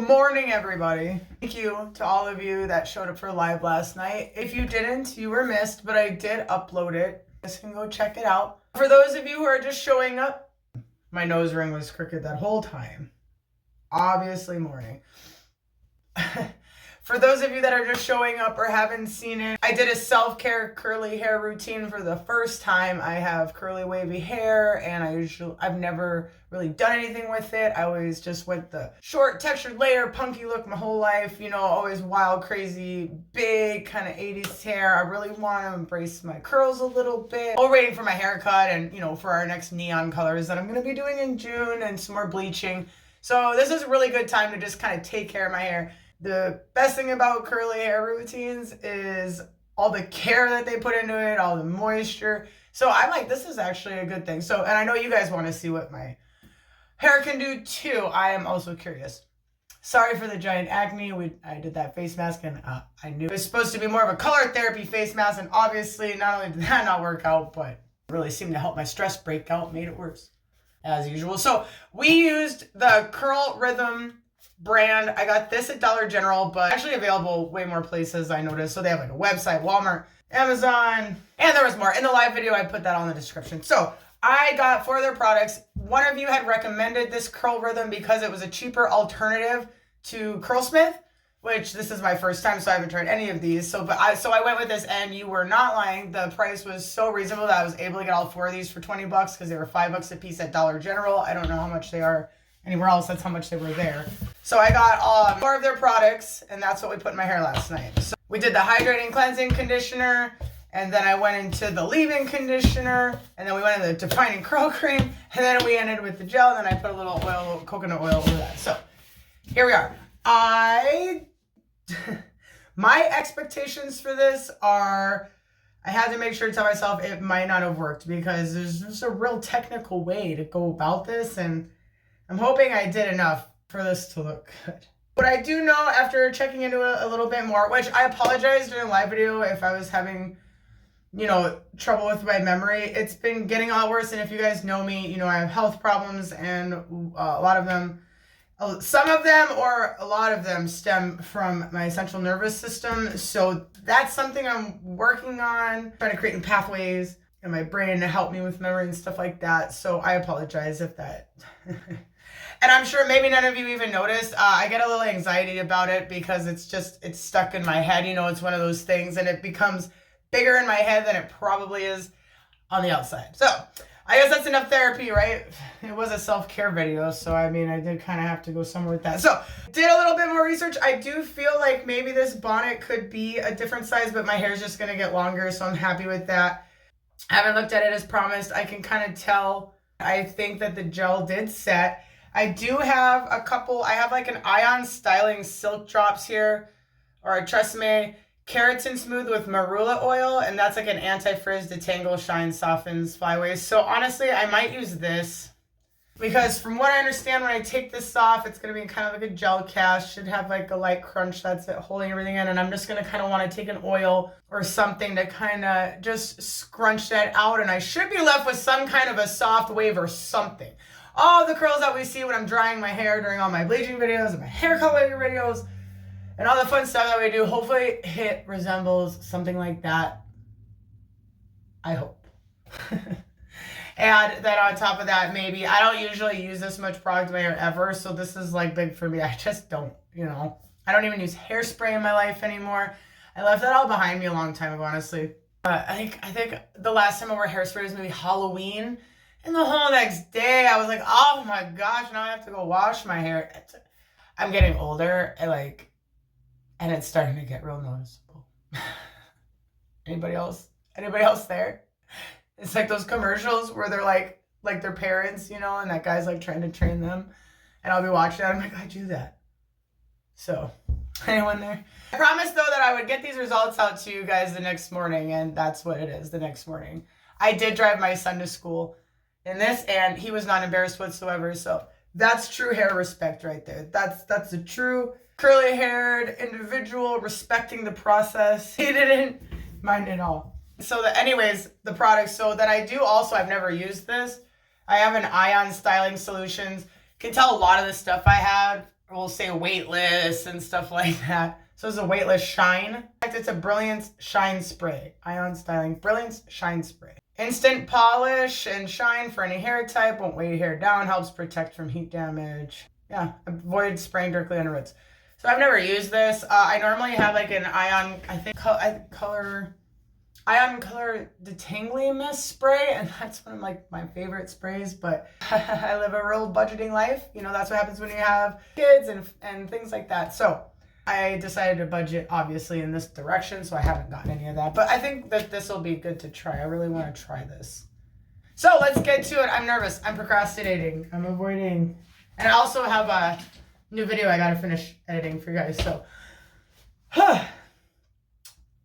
morning, everybody. Thank you to all of you that showed up for live last night. If you didn't, you were missed, but I did upload it. You guys can go check it out. For those of you who are just showing up, my nose ring was crooked that whole time. Obviously morning. For those of you that are just showing up or haven't seen it, I did a self-care curly hair routine for the first time. I have curly wavy hair and I've never really done anything with it. I always just went the short textured layer punky look my whole life, you know, always wild, crazy, big kind of 80s hair. I really want to embrace my curls a little bit. While waiting for my haircut and, you know, for our next neon colors that I'm going to be doing in June and some more bleaching. So this is a really good time to just kind of take care of my hair. The best thing about curly hair routines is all the care that they put into it, all the moisture. So I'm like, this is actually a good thing. So, and I know you guys want to see what my hair can do too. I am also curious. Sorry for the giant acne. I did that face mask and I knew it was supposed to be more of a color therapy face mask. And obviously not only did that not work out, but it really seemed to help my stress breakout, made it worse as usual. So we used the Curl Rhythm brand. I got this at Dollar General, but actually available way more places I noticed. So they have like a website, Walmart, Amazon, and there was more. In the live video, I put that all in the description. So I got 4 of their products. One of you had recommended this Curl Rhythm because it was a cheaper alternative to Curlsmith, which this is my first time, so I haven't tried any of these. So I went with this, and you were not lying. The price was so reasonable that I was able to get all 4 of these for $20 because they were $5 a piece at Dollar General. I don't know how much they are anywhere else. That's how much they were there. So I got 4 of their products, and that's what we put in my hair last night. So we did the hydrating cleansing conditioner, and then I went into the leave-in conditioner, and then we went into the defining curl cream, and then we ended with the gel, and then I put a little oil, coconut oil over that. So here we are. My expectations for this are, I had to make sure to tell myself it might not have worked because there's just a real technical way to go about this, and I'm hoping I did enough for this to look good. But I do know after checking into it a little bit more, which I apologize during the live video if I was having, you know, trouble with my memory. It's been getting a lot worse, and if you guys know me, you know I have health problems, and a lot of them, some of them or a lot of them stem from my central nervous system. So that's something I'm working on, trying to create new pathways in my brain to help me with memory and stuff like that. So I apologize if that... And I'm sure maybe none of you even noticed. I get a little anxiety about it because it's stuck in my head. You know, it's one of those things, and it becomes bigger in my head than it probably is on the outside. So I guess that's enough therapy, right? It was a self-care video, so I mean, I did kind of have to go somewhere with that. So did a little bit more research. I do feel like maybe this bonnet could be a different size, but my hair is just going to get longer, so I'm happy with that. I haven't looked at it as promised. I can kind of tell. I think that the gel did set. I do have a couple, I have like an Ion Styling Silk Drops here, or a Tresemme Keratin Smooth with Marula Oil, and that's like an anti-frizz, detangle, shine, softens, flyaways. So honestly, I might use this, because from what I understand, when I take this off, it's going to be kind of like a gel cast, should have like a light crunch that's it, holding everything in, and I'm just going to kind of want to take an oil or something to kind of just scrunch that out, and I should be left with some kind of a soft wave or something. All the curls that we see when I'm drying my hair during all my bleaching videos and my hair coloring videos and all the fun stuff that we do, hopefully it resembles something like that. I hope. And then on top of that, maybe, I don't usually use this much product in my hair ever, so this is like big for me. I just don't, you know. I don't even use hairspray in my life anymore. I left that all behind me a long time ago, honestly. I think the last time I wore hairspray was maybe Halloween. And the whole next day, I was like, oh my gosh, now I have to go wash my hair. I'm getting older, and it's starting to get real noticeable. Anybody else? Anybody else there? It's like those commercials where they're like their parents, you know, and that guy's like trying to train them. And I'll be watching that. I'm like, I do that. So, anyone there? I promised, though, that I would get these results out to you guys the next morning, and that's what it is, the next morning. I did drive my son to school in this, and he was not embarrassed whatsoever. So that's true hair respect right there. That's a true curly haired individual respecting the process. He didn't mind at all. So anyways, the product. So that I do also, I've never used this. I have an Ion Styling Solutions. Can tell a lot of the stuff I had we'll say weightless and stuff like that. So it's a weightless shine. In fact, it's a Brilliance Shine Spray. Ion Styling Brilliance Shine Spray. Instant polish and shine for any hair type. Won't weigh your hair down. Helps protect from heat damage. Yeah, avoid spraying directly on roots. So I've never used this. I normally have like an Ion, I think Ion Color Detangling Mist spray, and that's one of like my favorite sprays, but I live a real budgeting life. You know, that's what happens when you have kids and things like that. So I decided to budget obviously in this direction, so I haven't gotten any of that. But I think that this will be good to try. I really want to try this. So let's get to it. I'm nervous. I'm procrastinating. I'm avoiding. And I also have a new video I got to finish editing for you guys. So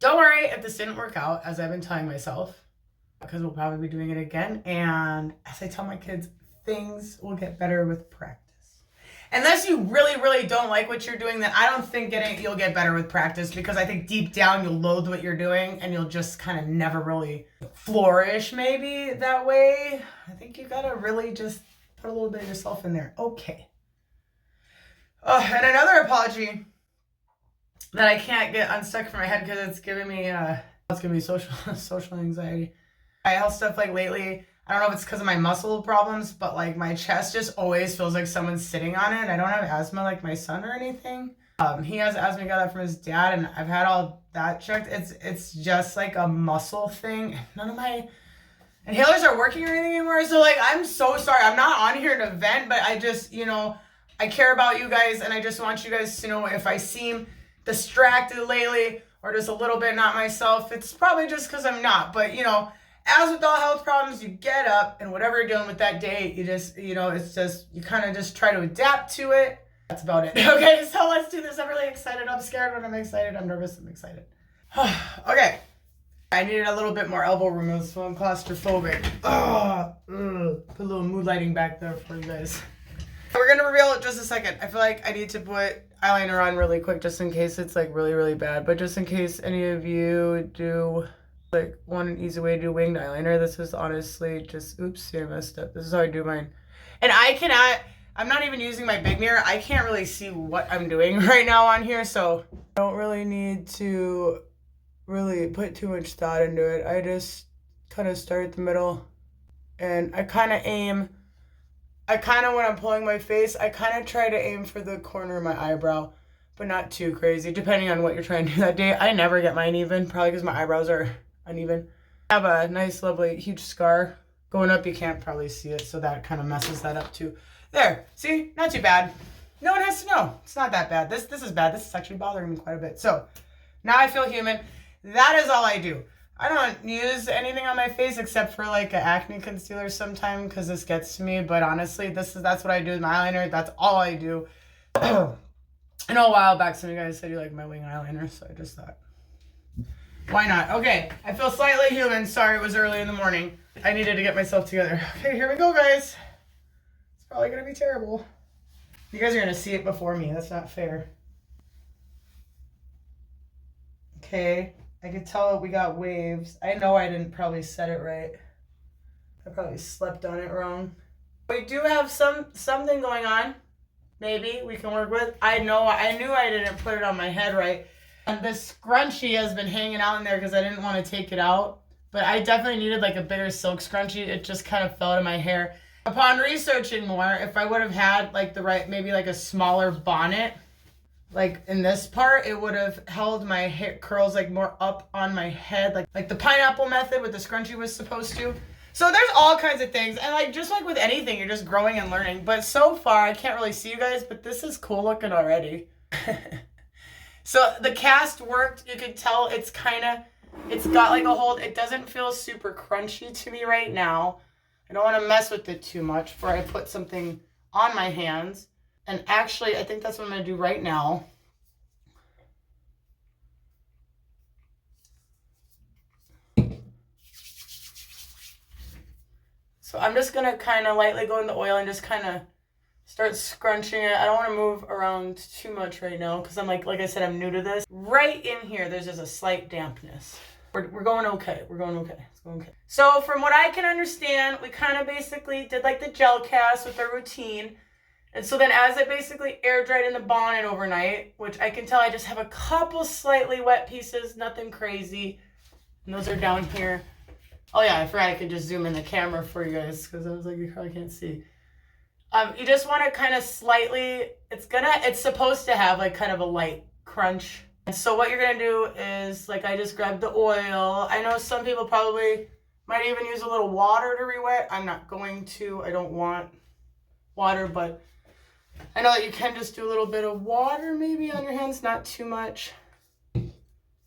don't worry if this didn't work out, as I've been telling myself, because we'll probably be doing it again. And as I tell my kids, things will get better with practice. Unless you really, really don't like what you're doing, then I don't think you'll get better with practice, because I think deep down you'll loathe what you're doing and you'll just kind of never really flourish maybe that way. I think you gotta really just put a little bit of yourself in there. Okay. And another apology that I can't get unstuck from my head because it's giving me social anxiety. I have stuff like lately. I don't know if it's because of my muscle problems, but like my chest just always feels like someone's sitting on it. I don't have asthma like my son or anything. He has asthma, he got that from his dad, and I've had all that checked. It's just like a muscle thing. None of my inhalers are working or anything anymore. So like, I'm so sorry. I'm not on here to vent, but I just, I care about you guys, and I just want you guys to know if I seem distracted lately or just a little bit not myself, it's probably just because I'm not. But as with all health problems, you get up and whatever you're dealing with that day, you just, it's just, you kind of just try to adapt to it. That's about it. Okay, so let's do this. I'm really excited. I'm scared when I'm excited. I'm nervous. I'm excited. Okay. I needed a little bit more elbow room, so I'm claustrophobic. Put a little mood lighting back there for you guys. We're going to reveal it just a second. I feel like I need to put eyeliner on really quick just in case it's like really, really bad. But just in case any of you do like one easy way to do winged eyeliner, this is honestly just, oops, I messed up. This is how I do mine. And I'm not even using my big mirror. I can't really see what I'm doing right now on here. So I don't really need to really put too much thought into it. I just kind of start at the middle and I kind of when I'm pulling my face, I kind of try to aim for the corner of my eyebrow, but not too crazy, depending on what you're trying to do that day. I never get mine even, probably because my eyebrows are uneven. I have a nice, lovely, huge scar going up. You can't probably see it, so that kind of messes that up too. There, see? Not too bad. No one has to know. It's not that bad. This is bad. This is actually bothering me quite a bit. So, now I feel human. That is all I do. I don't use anything on my face except for like an acne concealer sometime because this gets to me. But honestly, that's what I do with my eyeliner. That's all I do. I know a while back some of you guys said you like my wing eyeliner, so I just thought, why not? Okay, I feel slightly human. Sorry, it was early in the morning. I needed to get myself together. Okay, here we go, guys. It's probably gonna be terrible. You guys are gonna see it before me. That's not fair. Okay. I could tell we got waves. I know I didn't probably set it right. I probably slept on it wrong. We do have something going on. Maybe we can work with. I knew I didn't put it on my head right. And this scrunchie has been hanging out in there because I didn't want to take it out. But I definitely needed like a bigger silk scrunchie. It just kind of fell to my hair. Upon researching more, if I would have had like maybe like a smaller bonnet, like in this part, it would have held my hair curls like more up on my head, like the pineapple method with the scrunchie was supposed to. So there's all kinds of things, and like just like with anything, you're just growing and learning. But so far, I can't really see you guys, but this is cool looking already. So the cast worked. You could tell it's got like a hold. It doesn't feel super crunchy to me right now. I don't want to mess with it too much before I put something on my hands. And actually, I think that's what I'm going to do right now. So I'm just going to kind of lightly go in the oil and just kind of start scrunching it. I don't want to move around too much right now because I'm like I said, I'm new to this. Right in here, there's just a slight dampness. We're going okay. We're going okay. It's going okay. So from what I can understand, we kind of basically did like the gel cast with our routine. And so then as I basically air dried in the bonnet overnight, which I can tell I just have a couple slightly wet pieces, nothing crazy. And those are down here. Oh yeah, I forgot I could just zoom in the camera for you guys because I was like, you probably can't see. You just want to kind of slightly, it's supposed to have like kind of a light crunch. And so what you're going to do is, like, I just grabbed the oil. I know some people probably might even use a little water to re-wet. I'm not going to. I don't want water, but I know that you can just do a little bit of water maybe on your hands, not too much,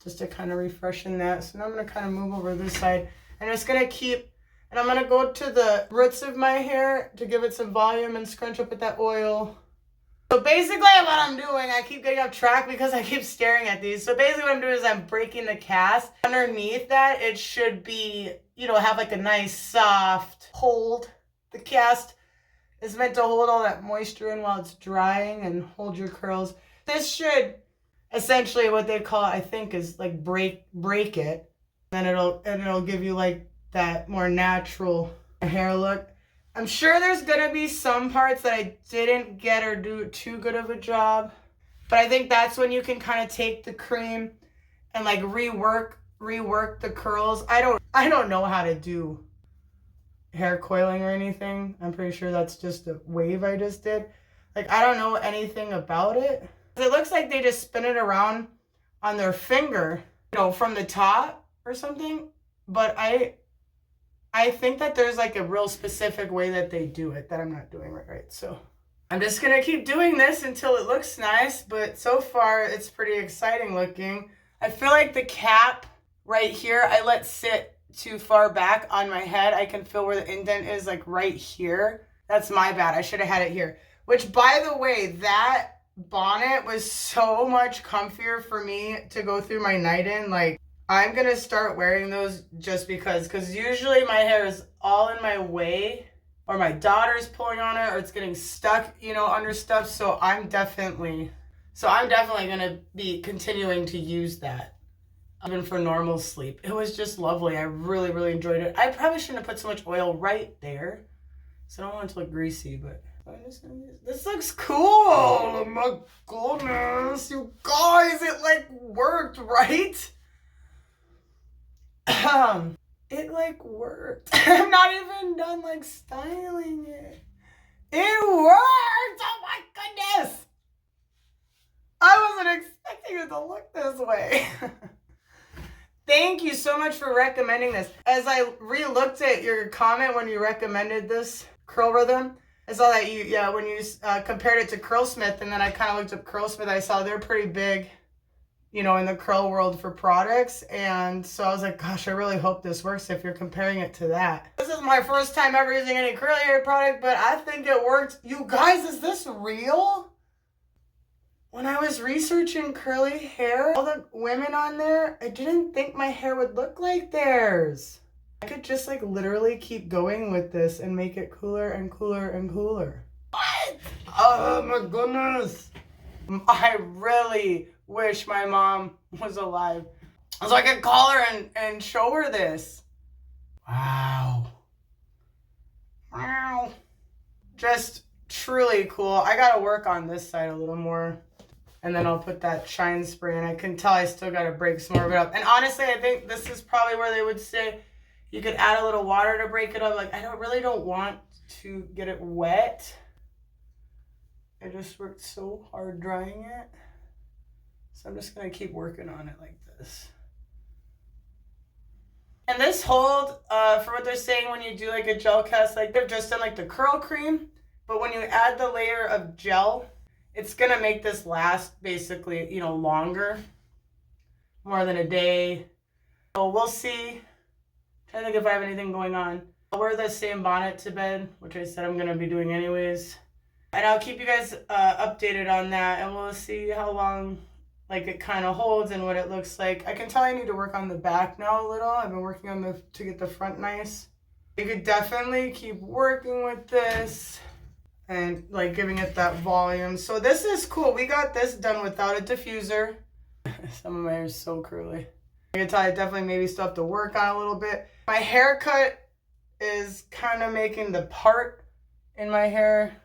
just to kind of refreshen that. So now I'm going to kind of move over this side. I'm just going to keep, and I'm going to go to the roots of my hair to give it some volume and scrunch up with that oil. So basically what I'm doing, I keep getting off track because I keep staring at these. So basically what I'm doing is I'm breaking the cast. Underneath that, it should be, you know, have like a nice soft hold. The cast is meant to hold all that moisture in while it's drying and hold your curls. This should essentially, what they call it, I think, is like break it. Then it'll give you like that more natural hair look. I'm sure there's gonna be some parts that I didn't get or do too good of a job, but I think that's when you can kind of take the cream and like rework the curls. I don't know how to do hair coiling or anything. I'm pretty sure that's just a wave I just did. Like, I don't know anything about it. It looks like they just spin it around on their finger, you know, from the top or something, but I think that there's like a real specific way that they do it that I'm not doing right. So I'm just gonna keep doing this until it looks nice, but so far it's pretty exciting looking. I feel like the cap right here, I let sit too far back on my head. I can feel where the indent is, like right here. That's my bad. I should have had it here. Which, by the way, that bonnet was so much comfier for me to go through my night in. Like, I'm gonna start wearing those just because usually my hair is all in my way, or my daughter's pulling on it, or it's getting stuck, you know, under stuff. So I'm definitely gonna be continuing to use that even for normal sleep. It was just lovely. I really, really enjoyed it. I probably shouldn't have put so much oil right there, so I don't want it to look greasy, but this looks cool. Oh my goodness, you guys, it like worked, right? It like worked. I'm not even done like styling it. It worked! Oh my goodness! I wasn't expecting it to look this way. Thank you so much for recommending this. As I re-looked at your comment when you recommended this curl rhythm, I saw that when you compared it to Curlsmith, and then I kind of looked up Curlsmith, I saw they're pretty big, you know, in the curl world for products. And so I was like, gosh, I really hope this works if you're comparing it to that. This is my first time ever using any curly hair product, but I think it worked. You guys, is this real? When I was researching curly hair, all the women on there, I didn't think my hair would look like theirs. I could just like literally keep going with this and make it cooler and cooler and cooler. What? Oh my goodness. I really wish my mom was alive so I could call her and show her this. Wow. Wow. Just truly cool. I gotta work on this side a little more. And then I'll put that shine spray, and I can tell I still gotta break some more of it up. And honestly, I think this is probably where they would say you could add a little water to break it up. Like, I really don't want to get it wet. I just worked so hard drying it. So I'm just gonna keep working on it like this. And this hold, for what they're saying when you do like a gel cast, like they've just done like the curl cream, but when you add the layer of gel, it's gonna make this last basically, you know, longer, more than a day. So we'll see. I'm trying to think if I have anything going on. I'll wear the same bonnet to bed, which I said I'm gonna be doing anyways. And I'll keep you guys updated on that, and we'll see how long like it kind of holds and what it looks like. I can tell I need to work on the back now a little. I've been working on to get the front nice. You could definitely keep working with this and like giving it that volume. So this is cool. We got this done without a diffuser. Some of my hair is so curly. I can tell I definitely maybe still have to work on a little bit. My haircut is kind of making the part in my hair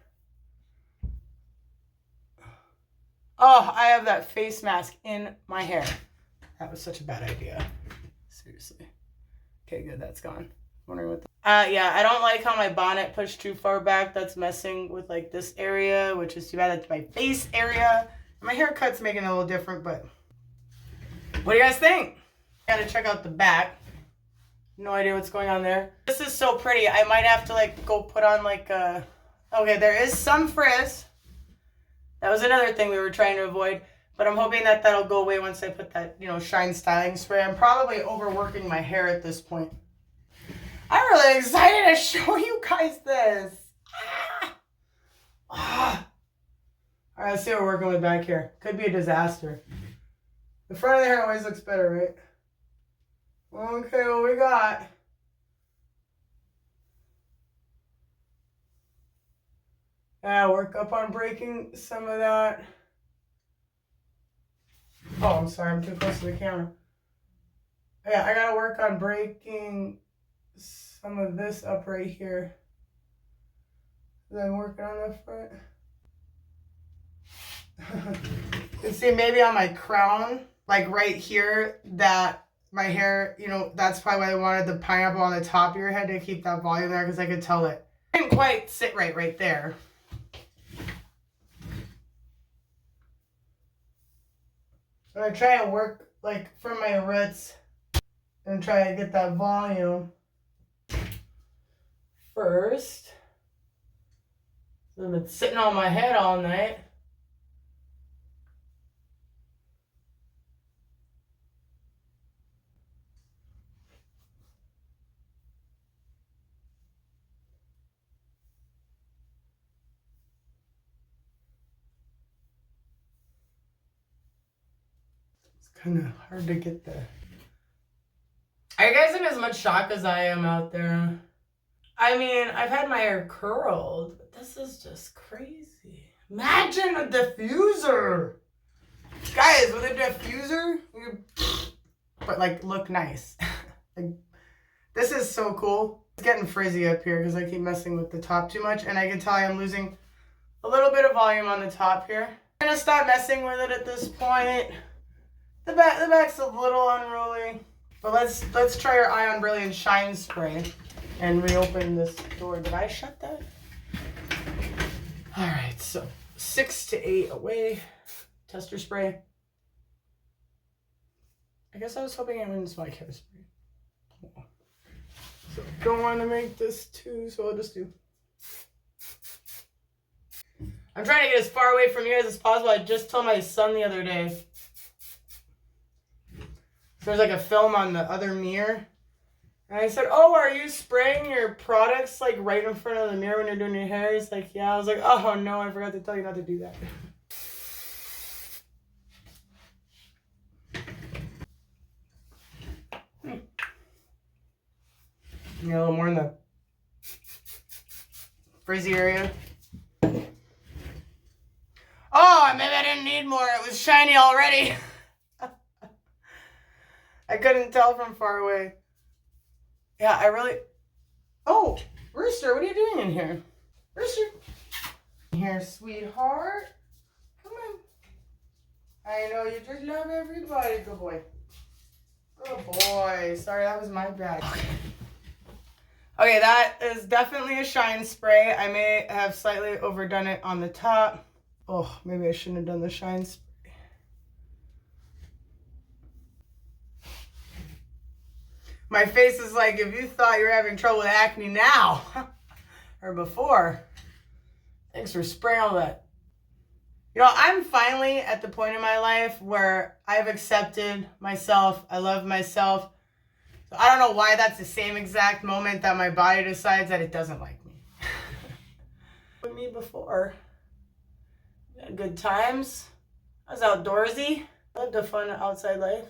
Oh, I have that face mask in my hair. That was such a bad idea. Seriously. Okay, good. That's gone. Wondering what. Yeah, I don't like how my bonnet pushed too far back. That's messing with like this area, which is too bad. That's my face area. My haircut's making it a little different, but what do you guys think? Gotta check out the back. No idea what's going on there. This is so pretty. I might have to like go put on like a. Okay, there is some frizz. That was another thing we were trying to avoid, but I'm hoping that that'll go away once I put that, Shine styling spray. I'm probably overworking my hair at this point. I'm really excited to show you guys this. All right, let's see what we're working with back here. Could be a disaster. The front of the hair always looks better, right? Okay, what we got? Yeah, work up on breaking some of that. Oh, I'm sorry, I'm too close to the camera. Yeah, I gotta work on breaking some of this up right here. Then working on the front. You can see maybe on my crown, like right here, that my hair, that's probably why I wanted the pineapple on the top of your head to keep that volume there, because I could tell it didn't quite sit right there. I'm gonna try and work like from my roots and try to get that volume first. So I've been sitting on my head all night. Kind of hard to get there. Are you guys in as much shock as I am out there? I mean, I've had my hair curled, but this is just crazy. Imagine a diffuser! Guys, with a diffuser, but like look nice. Like, this is so cool. It's getting frizzy up here because I keep messing with the top too much, and I can tell I'm losing a little bit of volume on the top here. I'm gonna stop messing with it at this point. The back's a little unruly, but let's try our Ion Brilliant Shine Spray and reopen this door. Did I shut that? All right, so 6 to 8 away. Tester spray. I guess I was hoping I wouldn't smell like hairspray. So don't want to make this too, so I'll just do. I'm trying to get as far away from you guys as possible. I just told my son the other day. There's like a film on the other mirror. And I said, oh, are you spraying your products like right in front of the mirror when you're doing your hair? He's like, yeah. I was like, oh no, I forgot to tell you not to do that. Yeah, a little more in the frizzy area. Oh, maybe I didn't need more. It was shiny already. I couldn't tell from far away. Yeah, I really... Oh, Rooster, what are you doing in here? Rooster. Here, sweetheart. Come on. I know you just love everybody. Good boy. Good boy. Sorry, that was my bad. Okay, that is definitely a shine spray. I may have slightly overdone it on the top. Oh, maybe I shouldn't have done the shine spray. My face is like, if you thought you were having trouble with acne now, or before, thanks for spraying all that. I'm finally at the point in my life where I've accepted myself. I love myself. So I don't know why that's the same exact moment that my body decides that it doesn't like me. With me before. We had good times. I was outdoorsy. Lived a fun outside life.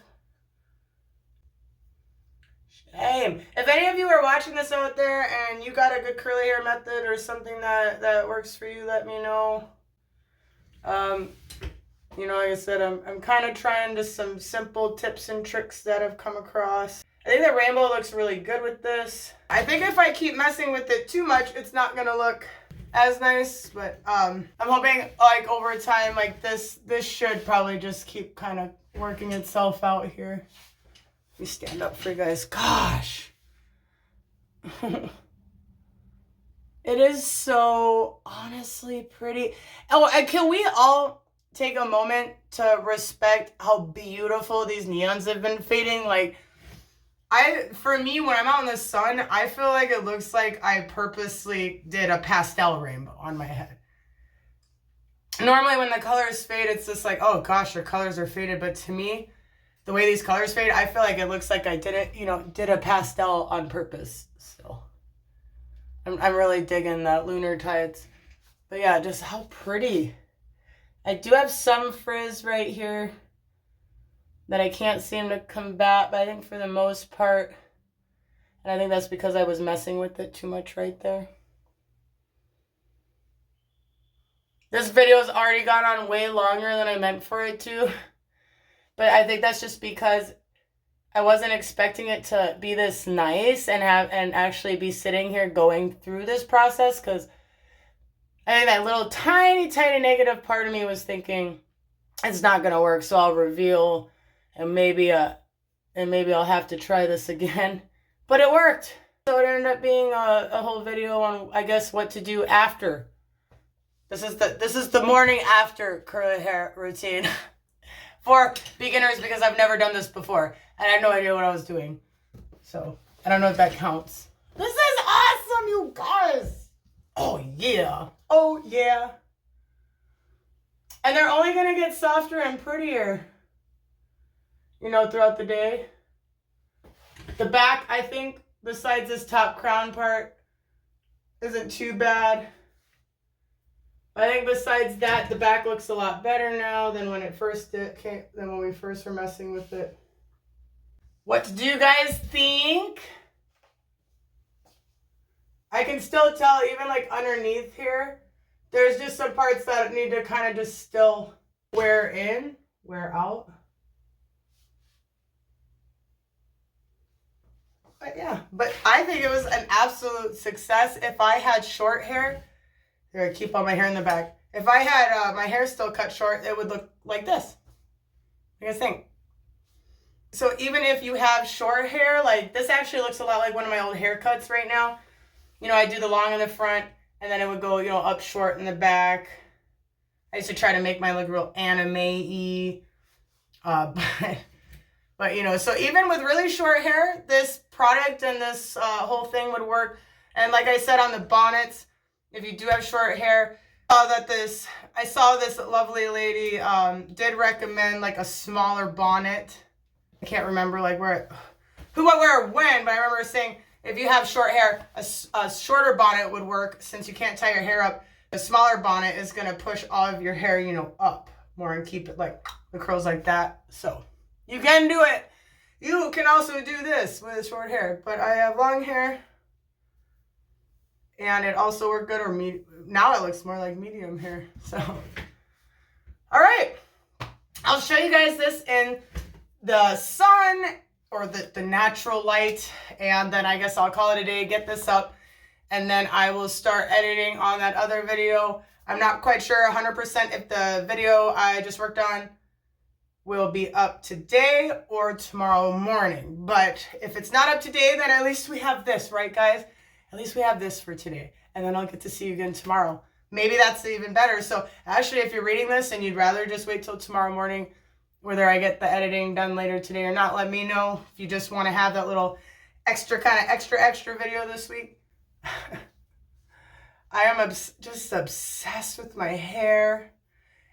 Shame. If any of you are watching this out there and you got a good curly hair method or something that works for you, let me know. Like I said, I'm kind of trying just some simple tips and tricks that I've come across. I think the rainbow looks really good with this. I think if I keep messing with it too much, it's not gonna look as nice, but I'm hoping like over time, like this should probably just keep kind of working itself out here. Let me stand up for you guys. Gosh. It is so honestly pretty. Oh, and can we all take a moment to respect how beautiful these neons have been fading? Like, for me, when I'm out in the sun, I feel like it looks like I purposely did a pastel rainbow on my head. Normally when the colors fade, it's just like, oh gosh, your colors are faded. But to me, the way these colors fade, I feel like it looks like I did it, did a pastel on purpose. So I'm really digging the lunar tides. But yeah, just how pretty. I do have some frizz right here that I can't seem to combat, but I think for the most part, and I think that's because I was messing with it too much right there. This video has already gone on way longer than I meant for it to, but I think that's just because I wasn't expecting it to be this nice and actually be sitting here going through this process, because I think that little tiny negative part of me was thinking it's not gonna work, so I'll reveal and maybe I'll have to try this again. But it worked. So it ended up being a whole video on, I guess, what to do after. This is the morning after curly hair routine for beginners, because I've never done this before and I had no idea what I was doing. So I don't know if that counts. This is awesome, you guys. Oh yeah. Oh yeah. And they're only gonna get softer and prettier, throughout the day. The back, I think, besides this top crown part, isn't too bad. I think besides that, the back looks a lot better now than when we first were messing with it. What do you guys think? I can still tell, even like underneath here, there's just some parts that need to kind of just still wear out. But yeah, but I think it was an absolute success. If I had short hair, here, I keep all my hair in the back. If I had my hair still cut short, it would look like this. What do you guys think? So even if you have short hair, like this actually looks a lot like one of my old haircuts right now. I do the long in the front and then it would go, up short in the back. I used to try to make mine look real anime-y. But so even with really short hair, this product and this whole thing would work. And like I said on the bonnets, if you do have short hair, I saw this lovely lady did recommend like a smaller bonnet. I can't remember like who I wear when, but I remember saying if you have short hair, a shorter bonnet would work, since you can't tie your hair up. A smaller bonnet is gonna push all of your hair, up more and keep it like the curls like that. So you can do it. You can also do this with short hair, but I have long hair. And it also worked good, or now it looks more like medium hair. So, all right. I'll show you guys this in the sun or the natural light. And then I guess I'll call it a day, get this up. And then I will start editing on that other video. I'm not quite sure 100% if the video I just worked on will be up today or tomorrow morning. But if it's not up today, then at least we have this, right, guys? At least we have this for today, and then I'll get to see you again tomorrow. Maybe that's even better. So actually, if you're reading this and you'd rather just wait till tomorrow morning, whether I get the editing done later today or not, let me know. If you just want to have that little extra video this week. I am just obsessed with my hair.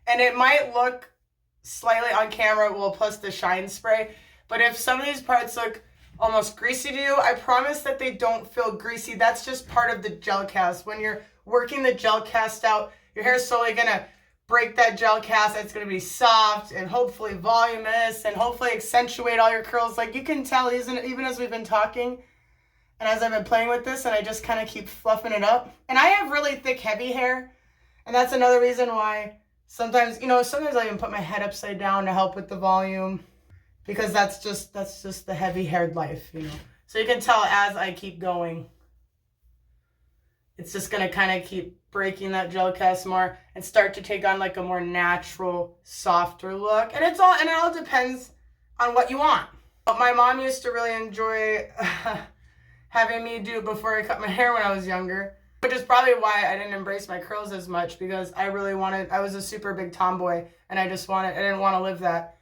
And it might look slightly on camera, well, plus the shine spray. But if some of these parts look almost greasy to you, I promise that they don't feel greasy. That's just part of the gel cast. When you're working the gel cast out, your hair is slowly gonna break that gel cast. It's gonna be soft and hopefully voluminous and hopefully accentuate all your curls. Like you can tell, even as we've been talking and as I've been playing with this, and I just kind of keep fluffing it up. And I have really thick, heavy hair, and that's another reason why sometimes I even put my head upside down to help with the volume. Because that's just the heavy-haired life, So you can tell as I keep going, it's just going to kind of keep breaking that gel cast more and start to take on like a more natural, softer look. And it all depends on what you want. But my mom used to really enjoy having me do it before I cut my hair when I was younger, which is probably why I didn't embrace my curls as much, because I was a super big tomboy and I didn't want to live that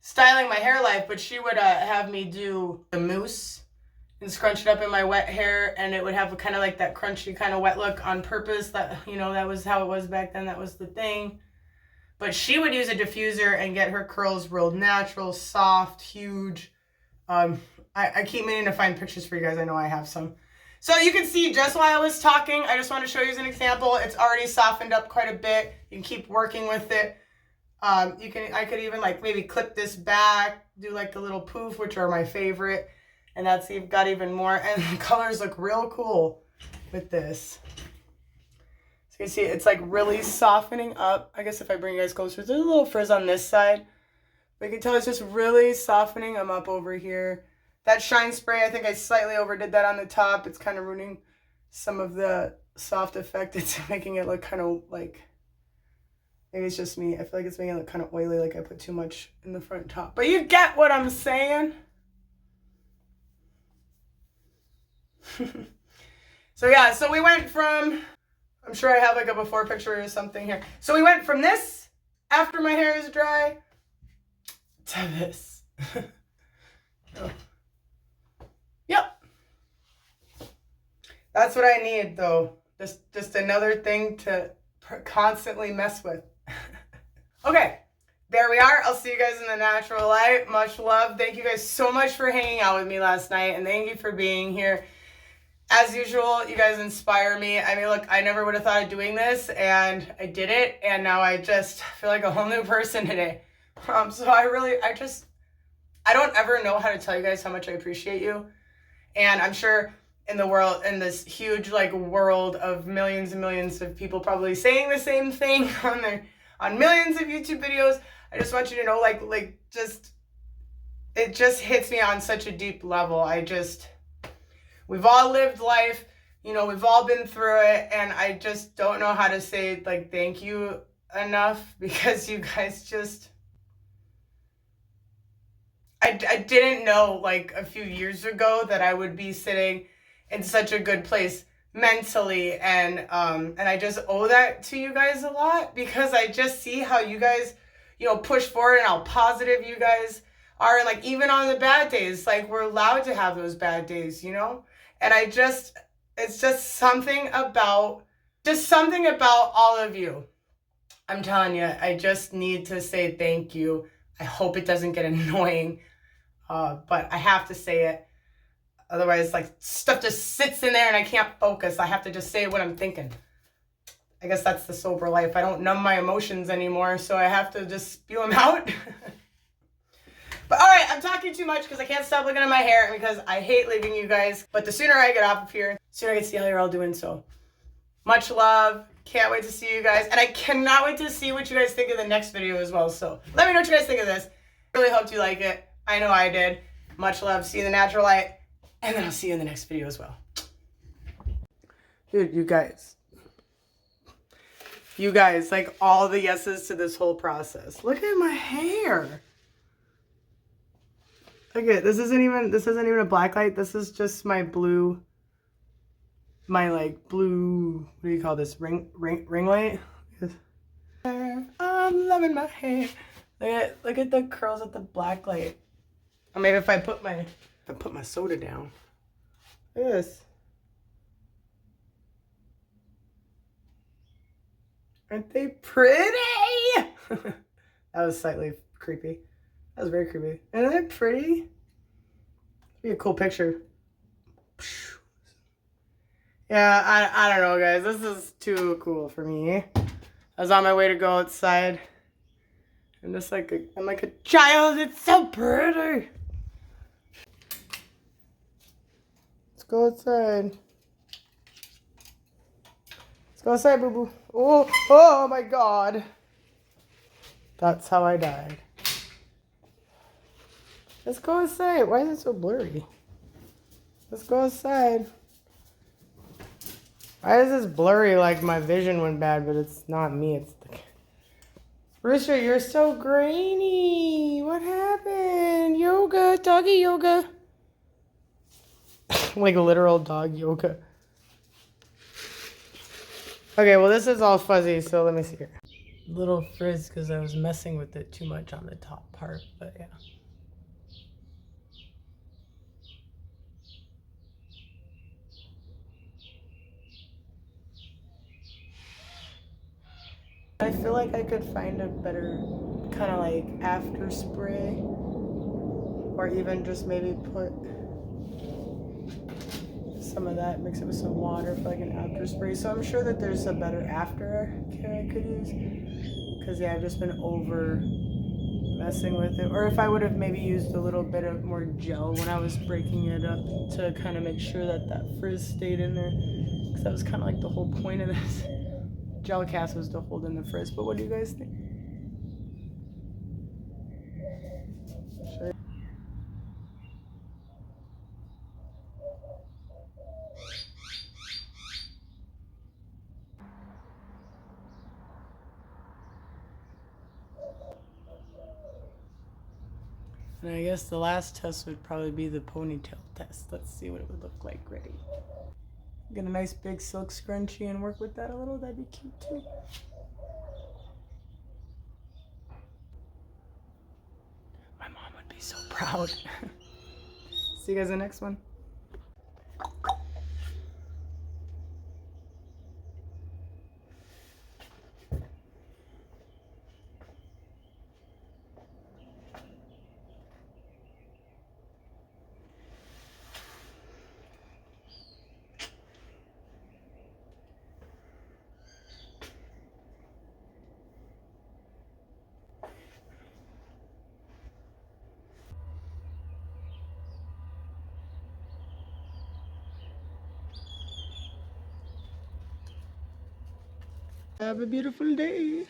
styling my hair life. But she would have me do the mousse and scrunch it up in my wet hair, and it would have kind of like that crunchy kind of wet look on purpose. That, you know, that was how it was back then. That was the thing. But she would use a diffuser and get her curls real natural, soft, huge. I keep meaning to find pictures for you guys. I know I have some. So you can see just while I was talking, I just want to show you as an example. It's already softened up quite a bit. You can keep working with it. I could even like maybe clip this back, do like the little poof, which are my favorite. And that's got even more. And the colors look real cool with this. So you can see it's like really softening up. I guess if I bring you guys closer, there's a little frizz on this side. But you can tell it's just really softening them up over here. That shine spray, I think I slightly overdid that on the top. It's kind of ruining some of the soft effect. It's making it look kind of like, maybe it's just me. I feel like it's making it look kind of oily, like I put too much in the front top. But you get what I'm saying? So yeah, so we went from, I'm sure I have like a before picture or something here. So we went from this, after my hair is dry, to this. Oh. Yep. That's what I need though. Just another thing to constantly mess with. Okay, there we are. I'll see you guys in the natural light. Much love. Thank you guys so much for hanging out with me last night, and thank you for being here. As usual, you guys inspire me. I mean, look, I never would have thought of doing this, and I did it, and now I just feel like a whole new person today. So I don't ever know how to tell you guys how much I appreciate you. And I'm sure in the world, in this huge like world of millions and millions of people probably saying the same thing on millions of YouTube videos, I just want you to know, it just hits me on such a deep level. We've all lived life, you know, we've all been through it, and I just don't know how to say like thank you enough, because you guys just, I didn't know like a few years ago that I would be sitting in such a good place mentally, and I just owe that to you guys a lot, because I just see how you guys, you know, push forward and how positive you guys are, and like even on the bad days, like we're allowed to have those bad days, you know? And it's just something about all of you. I'm telling you, I just need to say thank you. I hope it doesn't get annoying, but I have to say it. Otherwise, like, stuff just sits in there and I can't focus. I have to just say what I'm thinking. I guess that's the sober life. I don't numb my emotions anymore, so I have to just spew them out. But all right, I'm talking too much because I can't stop looking at my hair, because I hate leaving you guys. But the sooner I get off of here, the sooner I get to see how you're all doing. So much love. Can't wait to see you guys. And I cannot wait to see what you guys think of the next video as well. So let me know what you guys think of this. Really hope you like it. I know I did. Much love. See you in the natural light. And then I'll see you in the next video as well. Dude, you guys, like all the yeses to this whole process. Look at my hair. Look at, this isn't even a black light. This is just my blue, what do you call this? Ring light? I'm loving my hair. Look at the curls at the black light. Or maybe if I put my soda down. Look at this. Aren't they pretty? That was slightly creepy. That was very creepy. Isn't that pretty? Be a cool picture. Yeah, I don't know, guys. This is too cool for me. I was on my way to go outside. I'm just like I'm like a child. It's so pretty. Let's go outside. Let's go outside, boo boo. Oh my God. That's how I died. Let's go outside. Why is it so blurry? Let's go outside. Why is this blurry like my vision went bad, but it's not me, it's the... Rooster, you're so grainy. What happened? Yoga, doggy yoga. Like literal dog yoga. Okay, well this is all fuzzy, so let me see here. Little frizz because I was messing with it too much on the top part, but yeah. I feel like I could find a better kind of like after spray, or even just maybe put some of that, mix it with some water for like an after spray. So I'm sure that there's a better after care I could use, because yeah, I've just been over messing with it. Or if I would have maybe used a little bit of more gel when I was breaking it up to kind of make sure that that frizz stayed in there, because that was kind of like the whole point of this gel cast, was to hold in the frizz. But what do you guys think? Sure. And I guess the last test would probably be the ponytail test. Let's see what it would look like. Ready? Get a nice big silk scrunchie and work with that a little. That'd be cute too. My mom would be so proud. See you guys in the next one. Have a beautiful day.